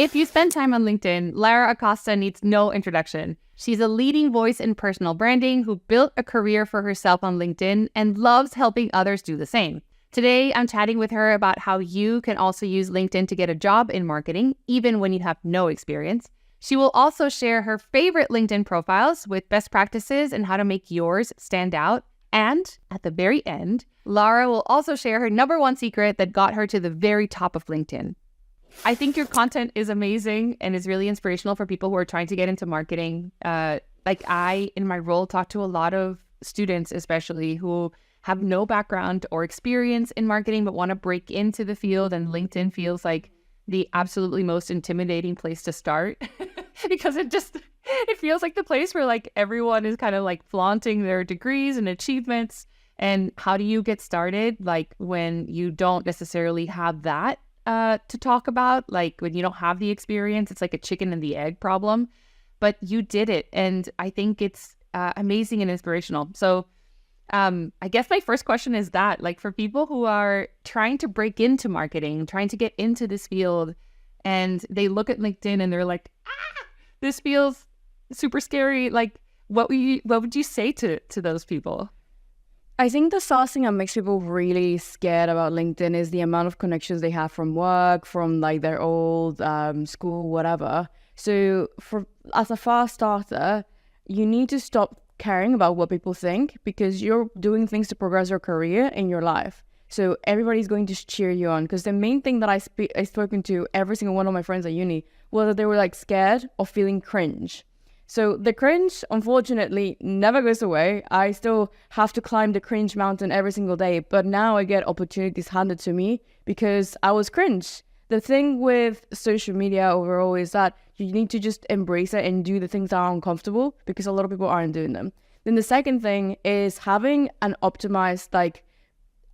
If you spend time on LinkedIn, Lara Acosta needs no introduction. She's a leading voice in personal branding who built a career for herself on LinkedIn and loves helping others do the same. Today, I'm chatting with her about how you can also use LinkedIn to get a job in marketing, even when you have no experience. She will also share her favorite LinkedIn profiles with best practices and how to make yours stand out. And at the very end, Lara will also share her #1 secret that got her to the very top of LinkedIn. I think your content is amazing and is really inspirational for people who are trying to get into marketing. Like I, in my role, talk to a lot of students, especially who have no background or experience in marketing, but want to break into the field. And LinkedIn feels like the absolutely most intimidating place to start because it feels like the place where like everyone is kind of like flaunting their degrees and achievements. And how do you get started? Like when you don't necessarily have that to talk about, like when you don't have the experience, it's like a chicken and the egg problem, but you did it. And I think it's amazing and inspirational. So I guess my first question is that, like, for people who are trying to break into marketing, trying to get into this field, and they look at LinkedIn and they're like, this feels super scary. Like, what would you say to those people? I think the first thing that makes people really scared about LinkedIn is the amount of connections they have from work, from like their old school, whatever. So as a fast starter, you need to stop caring about what people think because you're doing things to progress your career in your life. So everybody's going to cheer you on, because the main thing that I spoken to every single one of my friends at uni was that they were like scared of feeling cringe. So the cringe, unfortunately, never goes away. I still have to climb the cringe mountain every single day, but now I get opportunities handed to me because I was cringe. The thing with social media overall is that you need to just embrace it and do the things that are uncomfortable because a lot of people aren't doing them. Then the second thing is having an optimized like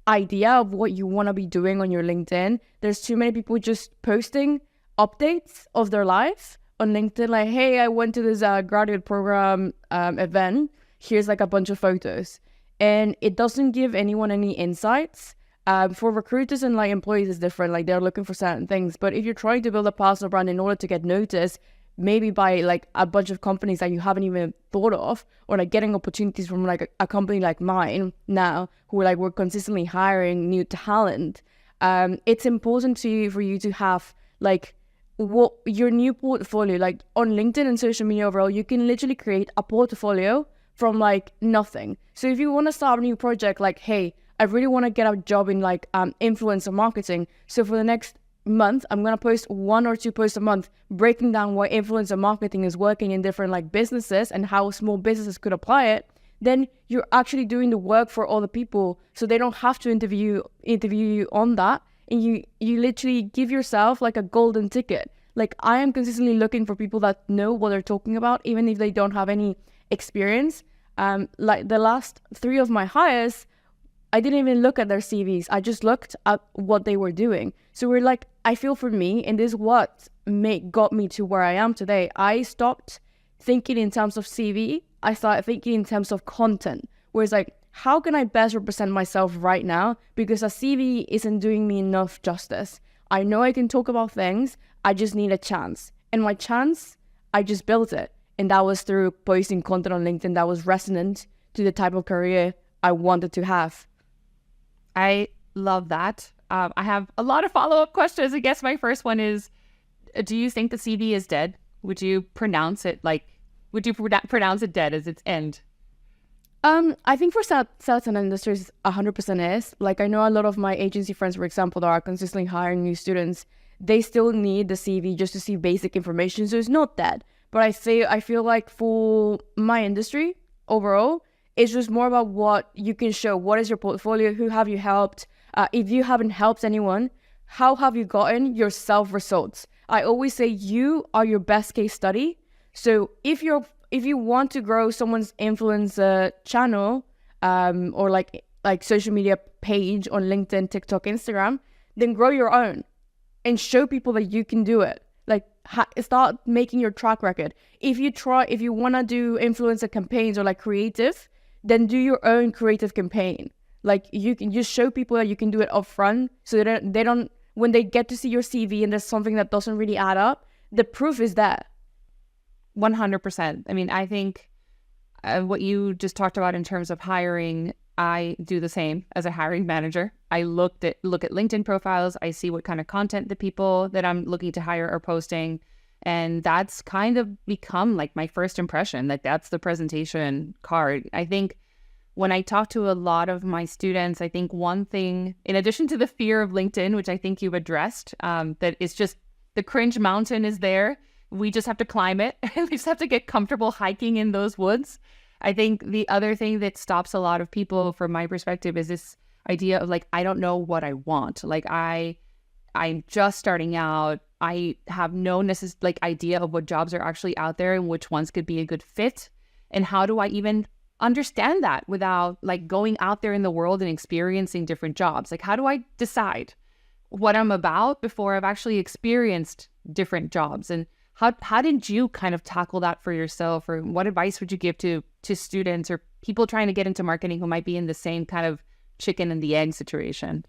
idea of what you want to be doing on your LinkedIn. There's too many people just posting updates of their life on LinkedIn, like, hey, I went to this graduate program event. Here's like a bunch of photos. And it doesn't give anyone any insights. For recruiters and like employees, it's different. Like they're looking for certain things. But if you're trying to build a personal brand in order to get noticed, maybe by like a bunch of companies that you haven't even thought of, or like getting opportunities from like a company like mine now, who like we're consistently hiring new talent, it's important for you to have like what your new portfolio, like on LinkedIn and social media overall, you can literally create a portfolio from like nothing. So if you want to start a new project, like, hey, I really want to get a job in like influencer marketing. So for the next month, I'm going to post 1 or 2 posts a month, breaking down why influencer marketing is working in different like businesses and how small businesses could apply it. Then you're actually doing the work for other people, so they don't have to interview you on that. And you literally give yourself like a golden ticket. Like I am consistently looking for people that know what they're talking about, even if they don't have any experience. Like the last 3 of my hires, I didn't even look at their CVs. I just looked at what they were doing. So we're like, I feel for me, and this is what got me to where I am today. I stopped thinking in terms of CV. I started thinking in terms of content, where it's like, how can I best represent myself right now? Because a CV isn't doing me enough justice. I know I can talk about things. I just need a chance. And my chance, I just built it. And that was through posting content on LinkedIn that was resonant to the type of career I wanted to have. I love that. I have a lot of follow-up questions. I guess my first one is, do you think the CV is dead? Would you pronounce it dead as its end? I think for certain industries, 100% is. Like I know a lot of my agency friends, for example, that are consistently hiring new students, they still need the CV just to see basic information. So it's not dead. But I feel like for my industry overall, it's just more about what you can show. What is your portfolio? Who have you helped? If you haven't helped anyone, how have you gotten yourself results? I always say you are your best case study. So if you want to grow someone's influencer channel or like social media page on LinkedIn, TikTok, Instagram, then grow your own and show people that you can do it. Like start making your track record. If you want to do influencer campaigns or like creative, then do your own creative campaign. Like you can just show people that you can do it upfront, so that they don't when they get to see your CV and there's something that doesn't really add up, the proof is there. 100%. I mean, I think what you just talked about in terms of hiring, I do the same as a hiring manager. I look at LinkedIn profiles. I see what kind of content the people that I'm looking to hire are posting. And that's kind of become like my first impression, like that's the presentation card. I think when I talk to a lot of my students, I think one thing, in addition to the fear of LinkedIn, which I think you've addressed, that it's just the cringe mountain is there. We just have to climb it. We just have to get comfortable hiking in those woods. I think the other thing that stops a lot of people, from my perspective, is this idea of like, I don't know what I want. Like I'm just starting out. I have no idea of what jobs are actually out there and which ones could be a good fit. And how do I even understand that without like going out there in the world and experiencing different jobs? Like, how do I decide what I'm about before I've actually experienced different jobs? And how did you kind of tackle that for yourself? Or what advice would you give to students or people trying to get into marketing who might be in the same kind of chicken and the egg situation?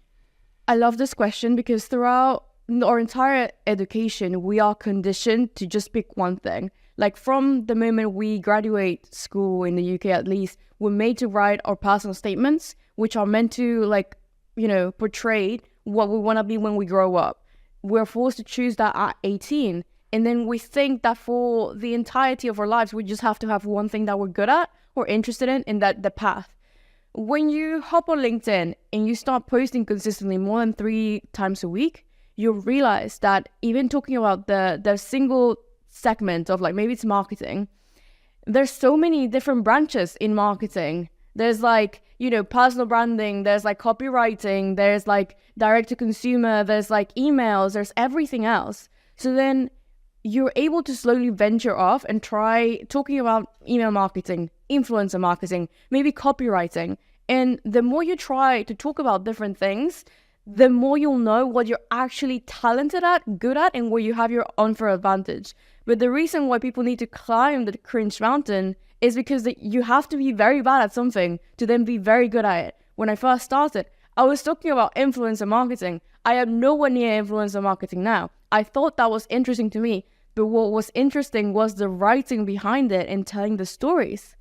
I love this question because throughout our entire education, we are conditioned to just pick one thing. Like from the moment we graduate school in the UK, at least, we're made to write our personal statements, which are meant to portray what we want to be when we grow up. We're forced to choose that at 18. And then we think that for the entirety of our lives, we just have to have one thing that we're good at or interested in that the path. When you hop on LinkedIn and you start posting consistently more than 3 times a week, you realize that even talking about the single segment of like maybe it's marketing, there's so many different branches in marketing. There's like, personal branding, there's like copywriting, there's like direct to consumer, there's like emails, there's everything else. So then you're able to slowly venture off and try talking about email marketing, influencer marketing, maybe copywriting. And the more you try to talk about different things, the more you'll know what you're actually talented at, good at, and where you have your unfair advantage. But the reason why people need to climb the cringe mountain is because you have to be very bad at something to then be very good at it. When I first started, I was talking about influencer marketing. I am nowhere near influencer marketing now. I thought that was interesting to me, but what was interesting was the writing behind it and telling the stories.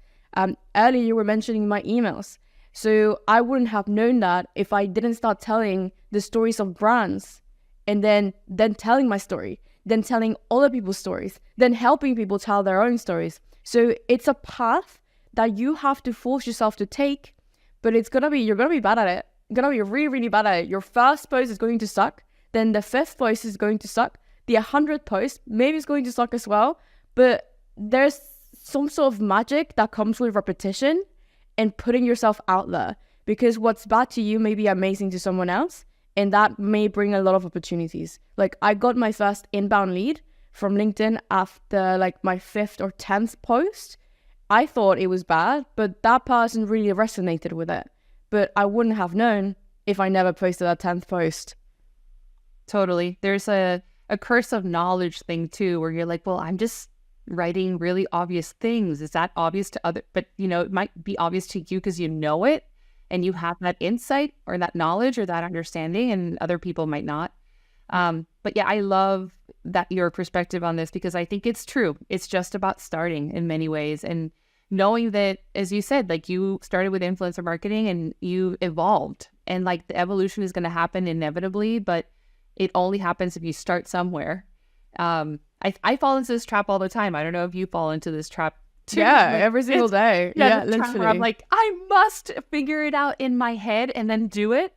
Earlier you were mentioning my emails. So I wouldn't have known that if I didn't start telling the stories of brands and then telling my story, then telling other people's stories, then helping people tell their own stories. So it's a path that you have to force yourself to take, but you're going to be bad at it. You're going to be really, really bad at it. Your first post is going to suck. Then the 5th post is going to suck. The 100th post maybe is going to suck as well. But there's some sort of magic that comes with repetition and putting yourself out there, because what's bad to you may be amazing to someone else, and that may bring a lot of opportunities. Like I got my first inbound lead from LinkedIn after like my 5th or 10th post. I thought it was bad, but that person really resonated with it. But I wouldn't have known if I never posted that 10th post. Totally. There's a curse of knowledge thing too, where you're like, well, I'm just writing really obvious things. Is that obvious to other? But it might be obvious to you because you know it and you have that insight or that knowledge or that understanding, and other people might not. But yeah, I love that your perspective on this, because I think it's true. It's just about starting in many ways, and knowing that, as you said, like you started with influencer marketing and you evolved, and like the evolution is going to happen inevitably, but it only happens if you start somewhere. I fall into this trap all the time. I don't know if you fall into this trap too. Yeah, every single day. Yeah, literally. I'm like, I must figure it out in my head and then do it,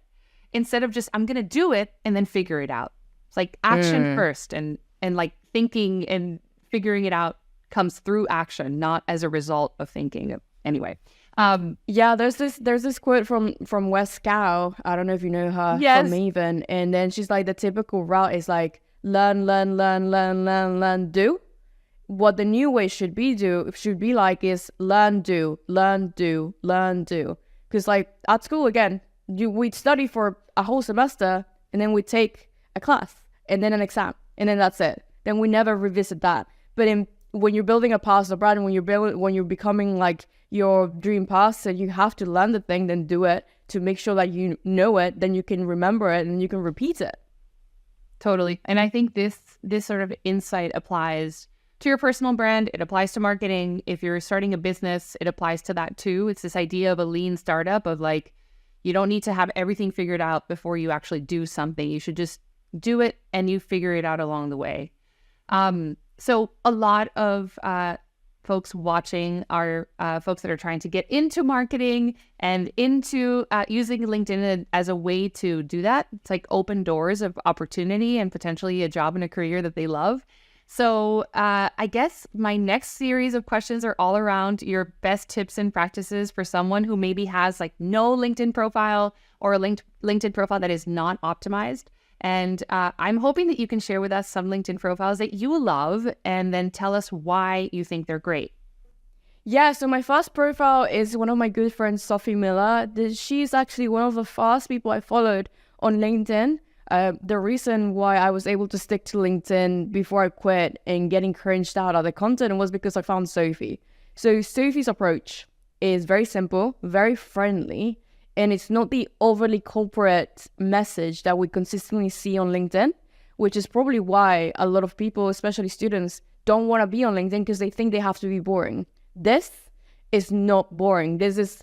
instead of just, I'm going to do it and then figure it out. It's like action first, and like thinking and figuring it out comes through action, not as a result of thinking. Anyway. Yeah, there's this quote from Wes Scow. I don't know if you know her. Yes. From Maven. And then she's like, the typical route is like learn, do. What the new way should be like is learn, do. Because like at school, again, we'd study for a whole semester, and then we take a class and then an exam, and then that's it. Then we never revisit that. But when you're building a personal brand, when you're becoming like your dream person, you have to learn the thing, then do it to make sure that you know it, then you can remember it and you can repeat it. Totally. And I think this sort of insight applies to your personal brand. It applies to marketing. If you're starting a business, it applies to that too. It's this idea of a lean startup of like, you don't need to have everything figured out before you actually do something. You should just do it and you figure it out along the way. So a lot of folks watching are folks that are trying to get into marketing and into using LinkedIn as a way to do that. It's like open doors of opportunity and potentially a job and a career that they love. So I guess my next series of questions are all around your best tips and practices for someone who maybe has like no LinkedIn profile or a LinkedIn profile that is not optimized. And I'm hoping that you can share with us some LinkedIn profiles that you love and then tell us why you think they're great. Yeah, so my first profile is one of my good friends, Sophie Miller. She's actually one of the first people I followed on LinkedIn. The reason why I was able to stick to LinkedIn before I quit and getting cringed out of the content was because I found Sophie. So Sophie's approach is very simple, very friendly, and it's not the overly corporate message that we consistently see on LinkedIn, which is probably why a lot of people, especially students, don't want to be on LinkedIn because they think they have to be boring. This is not boring. This is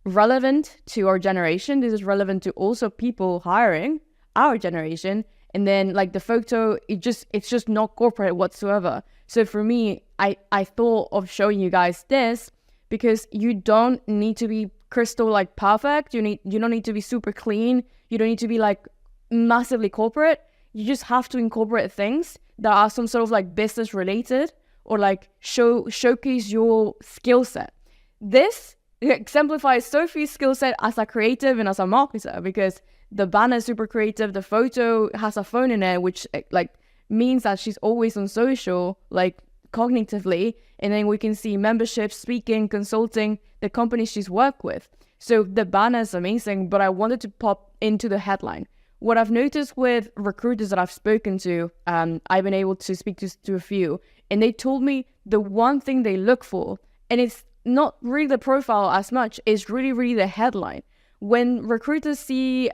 relevant to our generation. This is relevant to also people hiring our generation. And then like the photo, it's just not corporate whatsoever. So for me, I thought of showing you guys this because you don't need to be crystal like perfect. You don't need to be super clean. You don't need to be like massively corporate. You just have to incorporate things that are some sort of like business related or like showcase your skill set. This exemplifies Sophie's skill set as a creative and as a marketer because the banner is super creative. The photo has a phone in it, which like means that she's always on social, like cognitively. And then we can see membership, speaking, consulting, the companies she's worked with. So the banner is amazing, but I wanted to pop into the headline. What I've noticed with recruiters that I've spoken to, I've been able to speak to a few, and they told me the one thing they look for, and it's not really the profile as much, is really the headline. When recruiters see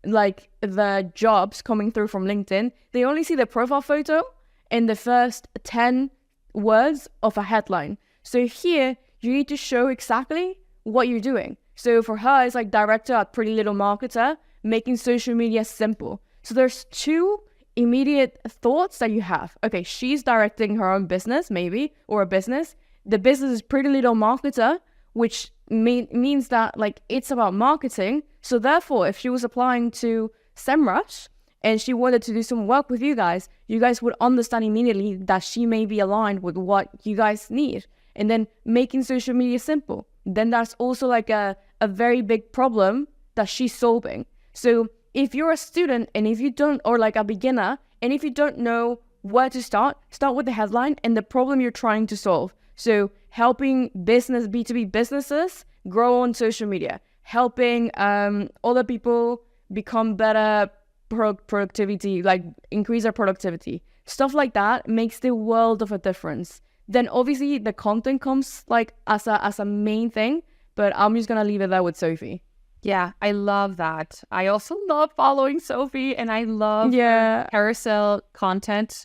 like the jobs coming through from LinkedIn, they only see the profile photo and the first 10 words of a headline. So here, you need to show exactly what you're doing. So for her, it's like director at Pretty Little Marketer, making social media simple. So there's two immediate thoughts that you have. Okay, she's directing her own business, maybe, or a business. The business is Pretty Little Marketer, which means that like it's about marketing. So therefore, if she was applying to Semrush and she wanted to do some work with you guys would understand immediately that she may be aligned with what you guys need. And then making social media simple. Then that's also like a very big problem that she's solving. So if you're a student and if you don't, or like a beginner, and if you don't know where to start with the headline and the problem you're trying to solve. So helping B2B businesses grow on social media, helping other people become better productivity, like increase their productivity. Stuff like that makes the world of a difference. Then obviously the content comes like as a main thing, but I'm just going to leave it there with Sophie. Yeah, I love that. I also love following Sophie, and I love her carousel content,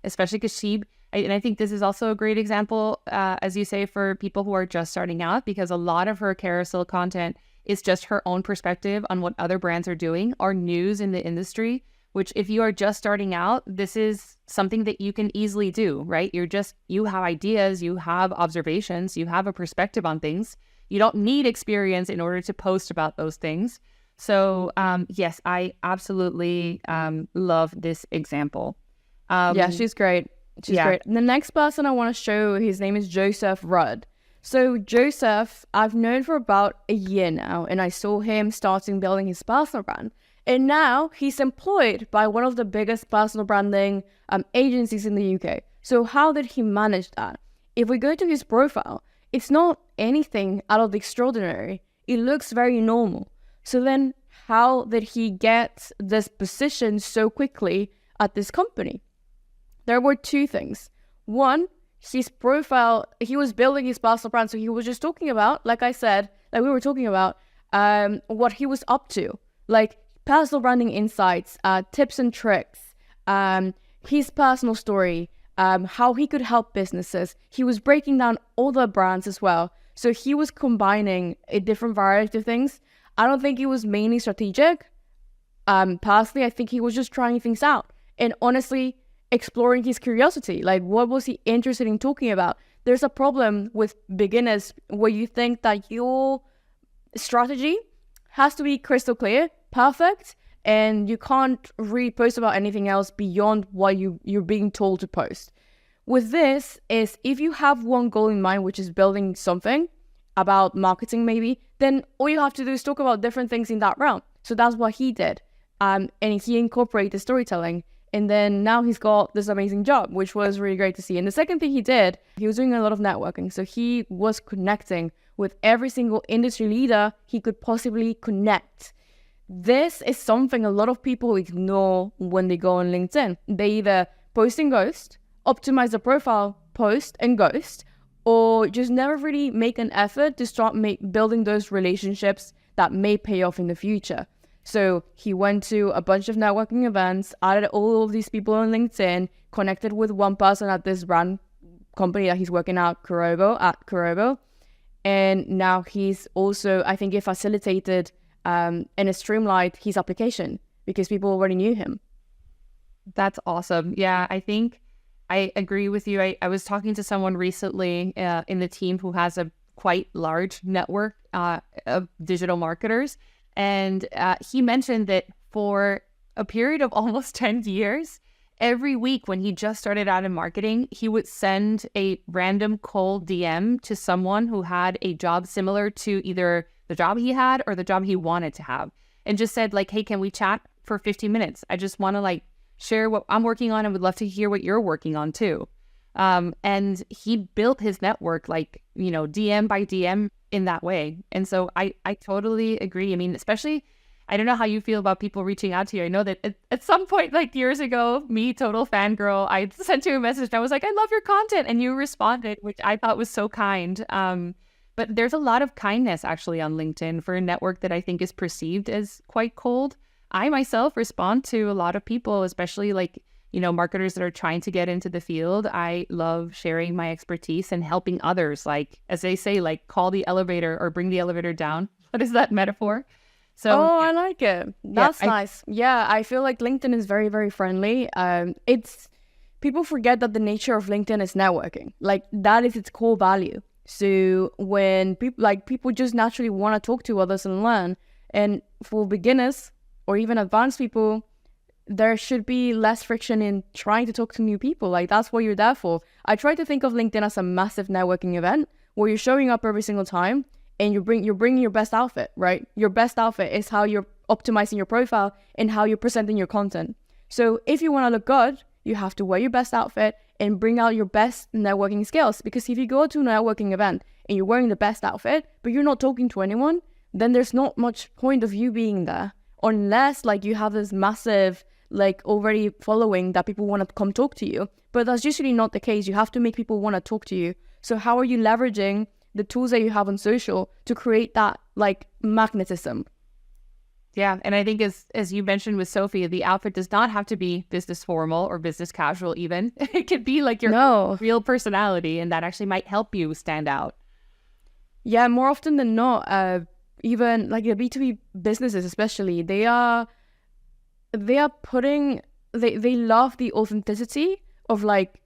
especially because and I think this is also a great example, as you say, for people who are just starting out, because a lot of her carousel content is just her own perspective on what other brands are doing or news in the industry, which if you are just starting out, this is something that you can easily do, right? You have ideas, you have observations, you have a perspective on things. You don't need experience in order to post about those things. So yes, I absolutely love this example. Yeah, she's great. She's great. And the next person I want to show, his name is Joseph Rudd. So Joseph, I've known for about a year now, and I saw him starting building his personal brand. And now he's employed by one of the biggest personal branding agencies in the UK. So how did he manage that? If we go to his profile, it's not anything out of the extraordinary. It looks very normal. So then how did he get this position so quickly at this company? There were two things. One, his profile, he was building his personal brand. So he was just talking about, like I said, like we were talking about, what he was up to. Like personal branding insights, tips and tricks, his personal story, how he could help businesses. He was breaking down other brands as well. So he was combining a different variety of things. I don't think it was mainly strategic. Personally, I think he was just trying things out and honestly exploring his curiosity. Like, what was he interested in talking about? There's a problem with beginners where you think that your strategy has to be crystal clear, perfect, and you can't really post about anything else beyond what you're being told to post. With this is, if you have one goal in mind, which is building something about marketing maybe, then all you have to do is talk about different things in that realm. So that's what he did. And he incorporated storytelling. And then now he's got this amazing job, which was really great to see. And the second thing he did, he was doing a lot of networking. So he was connecting with every single industry leader he could possibly connect. This is something a lot of people ignore when they go on LinkedIn. They either post and ghost, optimize the profile, post and ghost, or just never really make an effort to start building those relationships that may pay off in the future. So he went to a bunch of networking events, added all of these people on LinkedIn, connected with one person at this brand company that he's working at Kurobo. And now he's also, I think, he facilitated and it streamlined his application because people already knew him. That's awesome. Yeah, I think I agree with you. I was talking to someone recently in the team who has a quite large network of digital marketers. And he mentioned that for a period of almost 10 years, every week when he just started out in marketing, he would send a random cold DM to someone who had a job similar to either the job he had or the job he wanted to have. And just said like, hey, can we chat for 15 minutes? I just want to like share what I'm working on and would love to hear what you're working on too. And he built his network like, DM by DM in that way. And so I totally agree. I mean, especially, I don't know how you feel about people reaching out to you. I know that at some point, like years ago, me, total fangirl, I sent you a message and I was like, I love your content. And you responded, which I thought was so kind. But there's a lot of kindness actually on LinkedIn for a network that I think is perceived as quite cold. I myself respond to a lot of people, especially like, marketers that are trying to get into the field. I love sharing my expertise and helping others, like, as they say, like call the elevator or bring the elevator down. What is that metaphor? So, I like it. That's nice. Yeah, I feel like LinkedIn is very, very friendly. People forget that the nature of LinkedIn is networking. Like that is its core value. So when people just naturally want to talk to others and learn, and for beginners or even advanced people, there should be less friction in trying to talk to new people. Like that's what you're there for. I try to think of LinkedIn as a massive networking event where you're showing up every single time and you're bringing your best outfit, right? Your best outfit is how you're optimizing your profile and how you're presenting your content. So if you want to look good, you have to wear your best outfit and bring out your best networking skills. Because if you go to a networking event and you're wearing the best outfit, but you're not talking to anyone, then there's not much point of you being there. Unless like you have this massive like already following that people want to come talk to you. But that's usually not the case. You have to make people want to talk to you. So how are you leveraging the tools that you have on social to create that like magnetism? Yeah. And I think as you mentioned with Sophie, the outfit does not have to be business formal or business casual even. It could be like your real personality, and that actually might help you stand out. Yeah, more often than not, even like the B2B businesses especially, they love the authenticity of like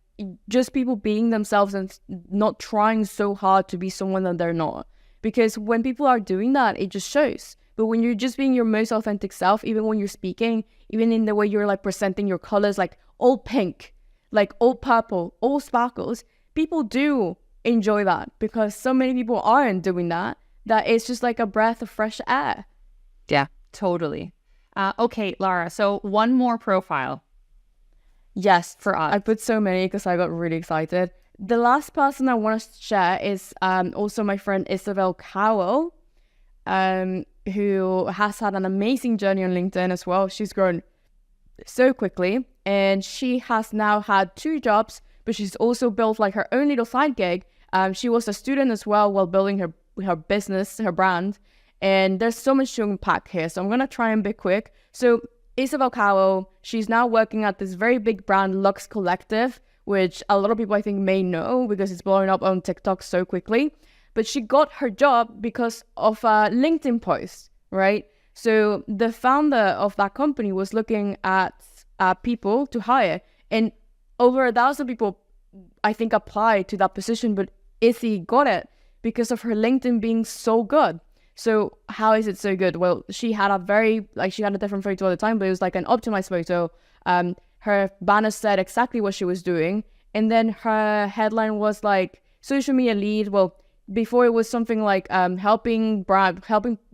just people being themselves and not trying so hard to be someone that they're not. Because when people are doing that, it just shows. But when you're just being your most authentic self, even when you're speaking, even in the way you're like presenting your colors, like all pink, like all purple, all sparkles, people do enjoy that because so many people aren't doing that it's just like a breath of fresh air. Yeah, totally. Okay, Lara, so one more profile. Yes, for us. I put so many because I got really excited. The last person I want to share is also my friend Isabel Cowell, who has had an amazing journey on LinkedIn as well. She's grown so quickly and she has now had 2 jobs, but she's also built like her own little side gig. She was a student as well while building her business, her brand. And there's so much to unpack here. So I'm going to try and be quick. So Isabel Cowell, she's now working at this very big brand, Lux Collective, which a lot of people I think may know because it's blowing up on TikTok so quickly. But she got her job because of a LinkedIn post, right? So the founder of that company was looking at people to hire, and over 1,000 people, I think, applied to that position, but Izzy got it because of her LinkedIn being so good. So how is it so good? Well, she had a different photo all the time, but it was like an optimized photo. Her banner said exactly what she was doing. And then her headline was like social media lead. Well, before it was something like helping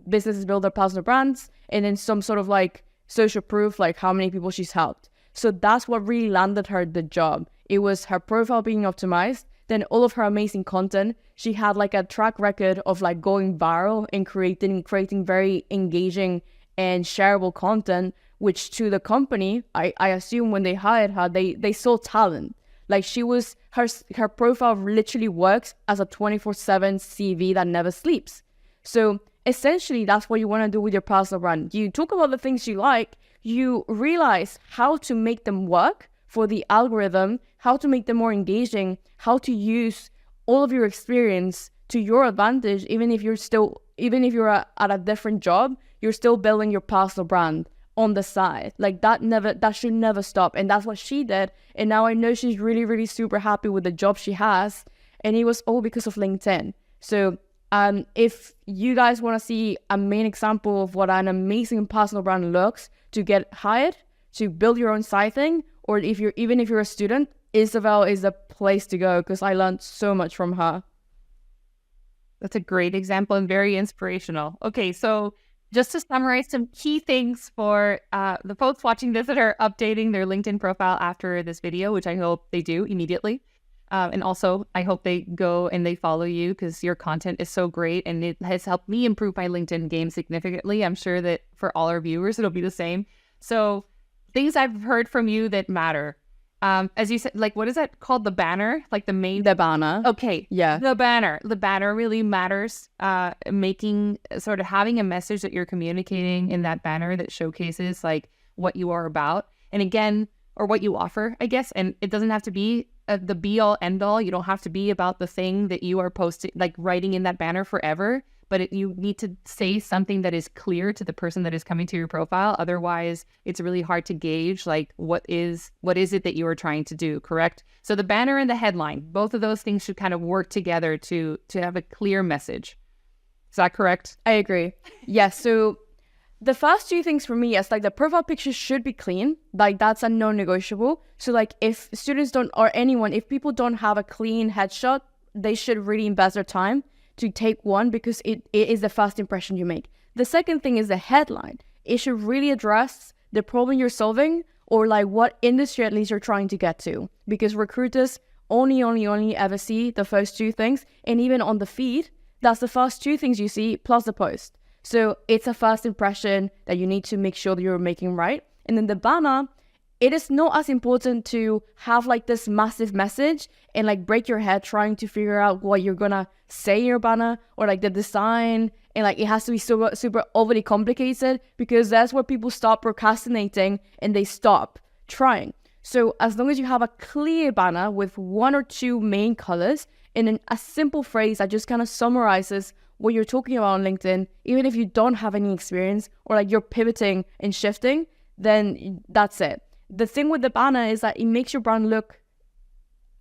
businesses build their personal brands, and then some sort of like social proof, like how many people she's helped. So that's what really landed her the job. It was her profile being optimized, then all of her amazing content. She had like a track record of like going viral and creating very engaging and shareable content, which to the company, I assume when they hired her, they saw talent. Like her profile literally works as a 24/7 CV that never sleeps. So essentially, that's what you want to do with your personal brand. You talk about the things you like, you realize how to make them work for the algorithm, how to make them more engaging, how to use all of your experience to your advantage, even if you're at a different job, you're still building your personal brand on the side. Like that should never stop. And that's what she did. And now I know she's really, really super happy with the job she has. And it was all because of LinkedIn. So if you guys want to see a main example of what an amazing personal brand looks to get hired, to build your own side thing, or if you're a student, Isabel is the place to go because I learned so much from her. That's a great example and very inspirational. Okay, so just to summarize some key things for the folks watching this that are updating their LinkedIn profile after this video, which I hope they do immediately. And also, I hope they go and they follow you because your content is so great and it has helped me improve my LinkedIn game significantly. I'm sure that for all our viewers, it'll be the same. So things I've heard from you that matter. As you said, like, what is that called? The banner? Like the banner. Okay. Yeah. The banner really matters. Making sort of having a message that you're communicating in that banner that showcases like what you are about. And again, or what you offer, I guess. And it doesn't have to be the be all end all. You don't have to be about the thing that you are posting, like writing in that banner forever. But you need to say something that is clear to the person that is coming to your profile. Otherwise, it's really hard to gauge like what is it that you are trying to do, correct? So the banner and the headline, both of those things should kind of work together to have a clear message. Is that correct? I agree. Yes. So the first two things for me is like the profile picture should be clean. Like that's a non-negotiable. So like if students don't, or anyone, if people don't have a clean headshot, they should really invest their time to take one because it is the first impression you make. The second thing is the headline. It should really address the problem you're solving or like what industry at least you're trying to get to, because recruiters only ever see the first two things. And even on the feed, that's the first two things you see plus the post. So it's a first impression that you need to make sure that you're making right. And then the banner, it is not as important to have like this massive message and like break your head trying to figure out what you're gonna say in your banner or like the design, and like it has to be super overly complicated because that's where people stop procrastinating and they stop trying. So as long as you have a clear banner with one or two main colors and then a simple phrase that just kind of summarizes what you're talking about on LinkedIn, even if you don't have any experience or like you're pivoting and shifting, then that's it. The thing with the banner is that it makes your brand look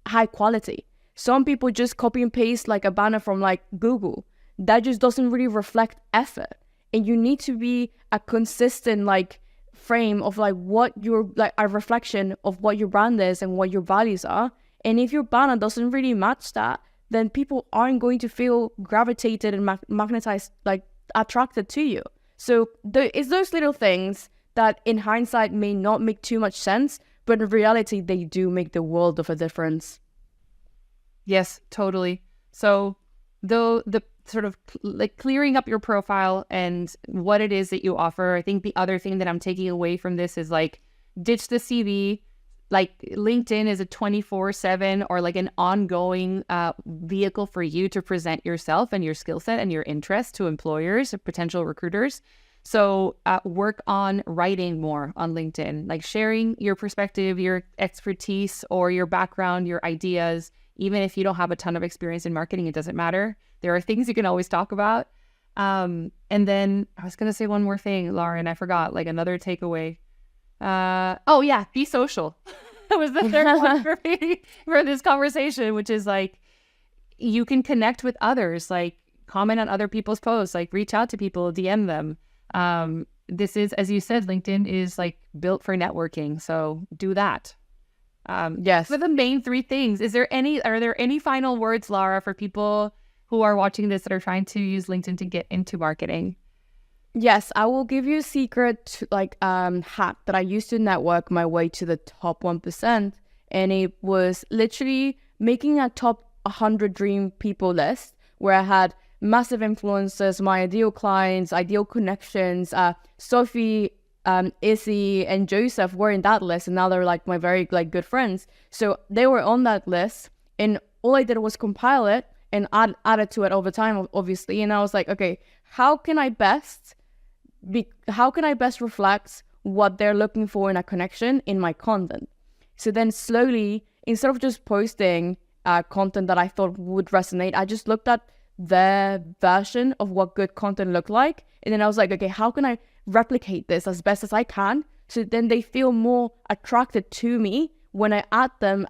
high quality. Some people just copy and paste like a banner from like Google. That just doesn't really reflect effort. And you need to be a consistent like frame of like what your, like a reflection of what your brand is and what your values are. And if your banner doesn't really match that, then people aren't going to feel gravitated and magnetized, like attracted to you. So it's those little things that in hindsight may not make too much sense, but in reality, they do make the world of a difference. Yes, totally. So though the sort of like clearing up your profile and what it is that you offer, I think the other thing that I'm taking away from this is like ditch the CV, like LinkedIn is a 24/7 or like an ongoing vehicle for you to present yourself and your skill set and your interest to employers or potential recruiters. So work on writing more on LinkedIn, like sharing your perspective, your expertise, or your background, your ideas. Even if you don't have a ton of experience in marketing, it doesn't matter. There are things you can always talk about. And then I was going to say one more thing, Lauren, I forgot, like another takeaway. Oh yeah, be social. That was the third one for me for this conversation, which is like, you can connect with others, like comment on other people's posts, like reach out to people, DM them. This is, as you said, LinkedIn is like built for networking. So do that. Yes. For the main three things, are there any final words, Lara, for people who are watching this that are trying to use LinkedIn to get into marketing? Yes, I will give you a secret hack that I used to network my way to the top 1%. And it was literally making a top 100 dream people list where I had massive influencers, my ideal clients, ideal connections. Sophie, Izzy, and Joseph were in that list, and now they're like my very like good friends. So they were on that list, and all I did was compile it and add it to it over time, obviously. And I was like, okay, how can I best reflect what they're looking for in a connection in my content? So then slowly, instead of just posting content that I thought would resonate, I just looked at their version of what good content looked like. And then I was like, okay, how can I replicate this as best as I can? So then they feel more attracted to me when I add them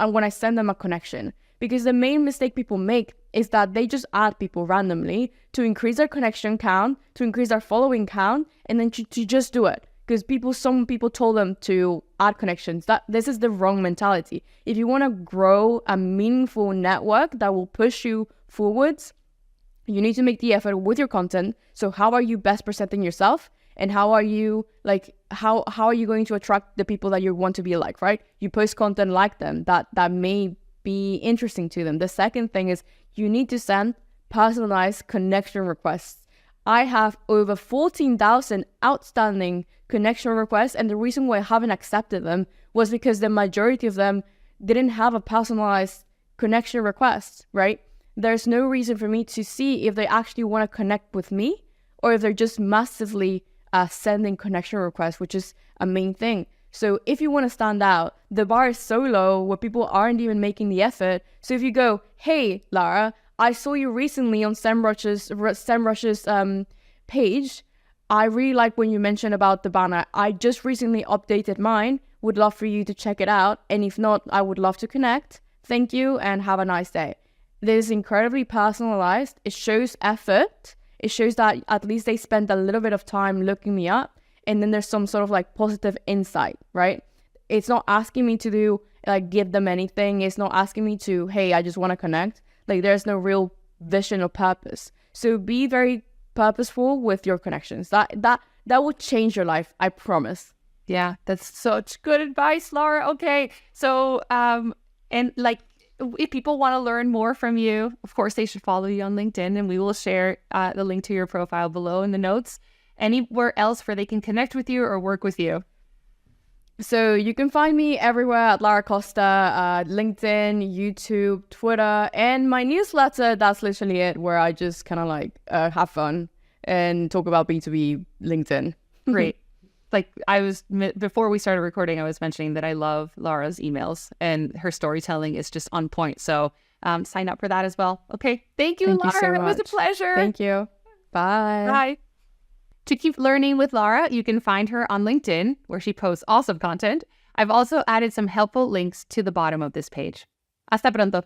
when I send them a connection. Because the main mistake people make is that they just add people randomly to increase their connection count, to increase their following count, and then to just do it. Because some people told them to add connections. This is the wrong mentality. If you want to grow a meaningful network that will push you forwards, you need to make the effort with your content. So how are you best presenting yourself? And how are you how are you going to attract the people that you want to be like, right? You post content like them that may be interesting to them. The second thing is you need to send personalized connection requests. I have over 14,000 outstanding connection requests, and the reason why I haven't accepted them was because the majority of them didn't have a personalized connection request, right? There's no reason for me to see if they actually want to connect with me or if they're just massively sending connection requests, which is a main thing. So if you want to stand out, the bar is so low where people aren't even making the effort. So if you go, hey, Lara, I saw you recently on Semrush's page. I really like when you mentioned about the banner. I just recently updated mine. Would love for you to check it out. And if not, I would love to connect. Thank you and have a nice day. This is incredibly personalized. It shows effort. It shows that at least they spent a little bit of time looking me up. And then there's some sort of like positive insight, right? It's not asking me to do give them anything. It's not asking me to, hey, I just want to connect. Like there's no real vision or purpose. So be very purposeful with your connections. That will change your life. I promise. Yeah, that's such good advice, Laura. Okay. So, and like, if people want to learn more from you, of course, they should follow you on LinkedIn, and we will share the link to your profile below in the notes. Anywhere else where they can connect with you or work with you? So you can find me everywhere at Lara Costa, LinkedIn, YouTube, Twitter, and my newsletter. That's literally it, where I just kind of have fun and talk about B2B LinkedIn. Great. Before we started recording, I was mentioning that I love Lara's emails and her storytelling is just on point. So sign up for that as well. Okay. Thank you, Lara. So it was a pleasure. Thank you. Bye. Bye. To keep learning with Lara, you can find her on LinkedIn, where she posts awesome content. I've also added some helpful links to the bottom of this page. Hasta pronto.